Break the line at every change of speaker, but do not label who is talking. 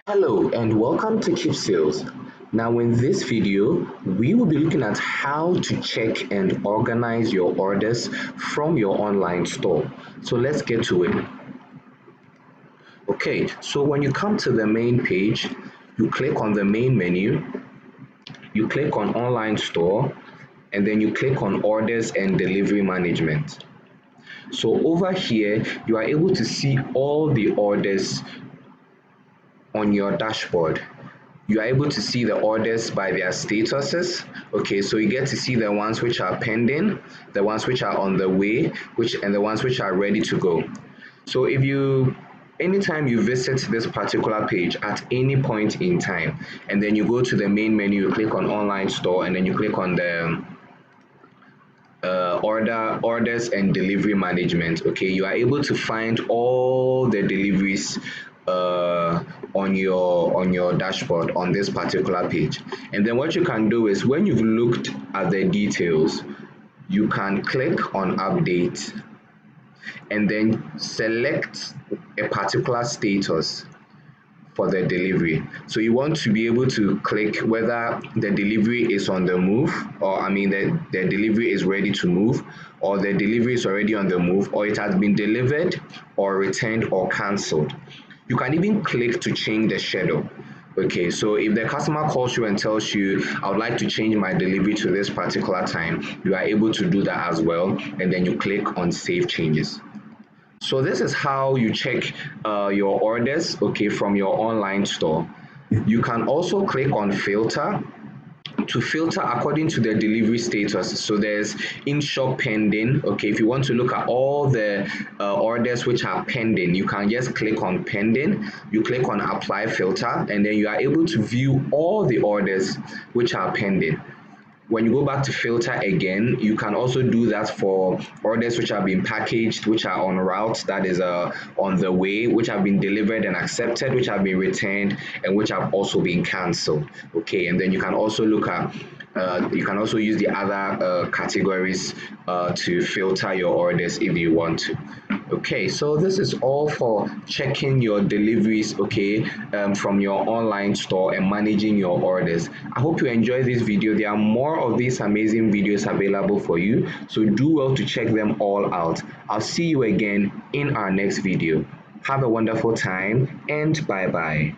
Hello and welcome to Keepsales. Now in this video, we will be looking at how to check and organize your orders from your online store. So let's get to it. Okay, so when you come to the main page, you click on the main menu, you click on online store, and then you click on orders and delivery management. So over here, you are able to see all the orders on your dashboard. You are able to see the orders by their statuses. Okay, so you get to see the ones which are pending, the ones which are on the way, and the ones which are ready to go. So anytime you visit this particular page at any point in time, and then you go to the main menu, you click on online store, and then you click on the orders and delivery management. Okay, you are able to find all the deliveries on your dashboard on this particular page. And then what you can do is when you've looked at the details, you can click on update and then select a particular status for the delivery. So you want to be able to click whether the delivery is on the move, or the delivery is ready to move, or the delivery is already on the move, or it has been delivered or returned or cancelled. You can even click to change the schedule. Okay, so if the customer calls you and tells you, I would like to change my delivery to this particular time, you are able to do that as well. And then you click on save changes. So this is how you check your orders, okay, from your online store. You can also click on filter to filter according to the delivery status. So there's in-shop pending. Okay, if you want to look at all the orders which are pending, you can just click on pending. You click on apply filter, and then you are able to view all the orders which are pending. When you go back to filter again, you can also do that for orders which have been packaged, which are on route, that is on the way, which have been delivered and accepted, which have been returned, and which have also been cancelled. Okay, and then you can also look at you can also use the other categories to filter your orders if you want to. Okay, so this is all for checking your deliveries, okay, from your online store and managing your orders. I hope you enjoyed this video. There are more of these amazing videos available for you, so do well to check them all out. I'll see you again in our next video. Have a wonderful time and bye bye.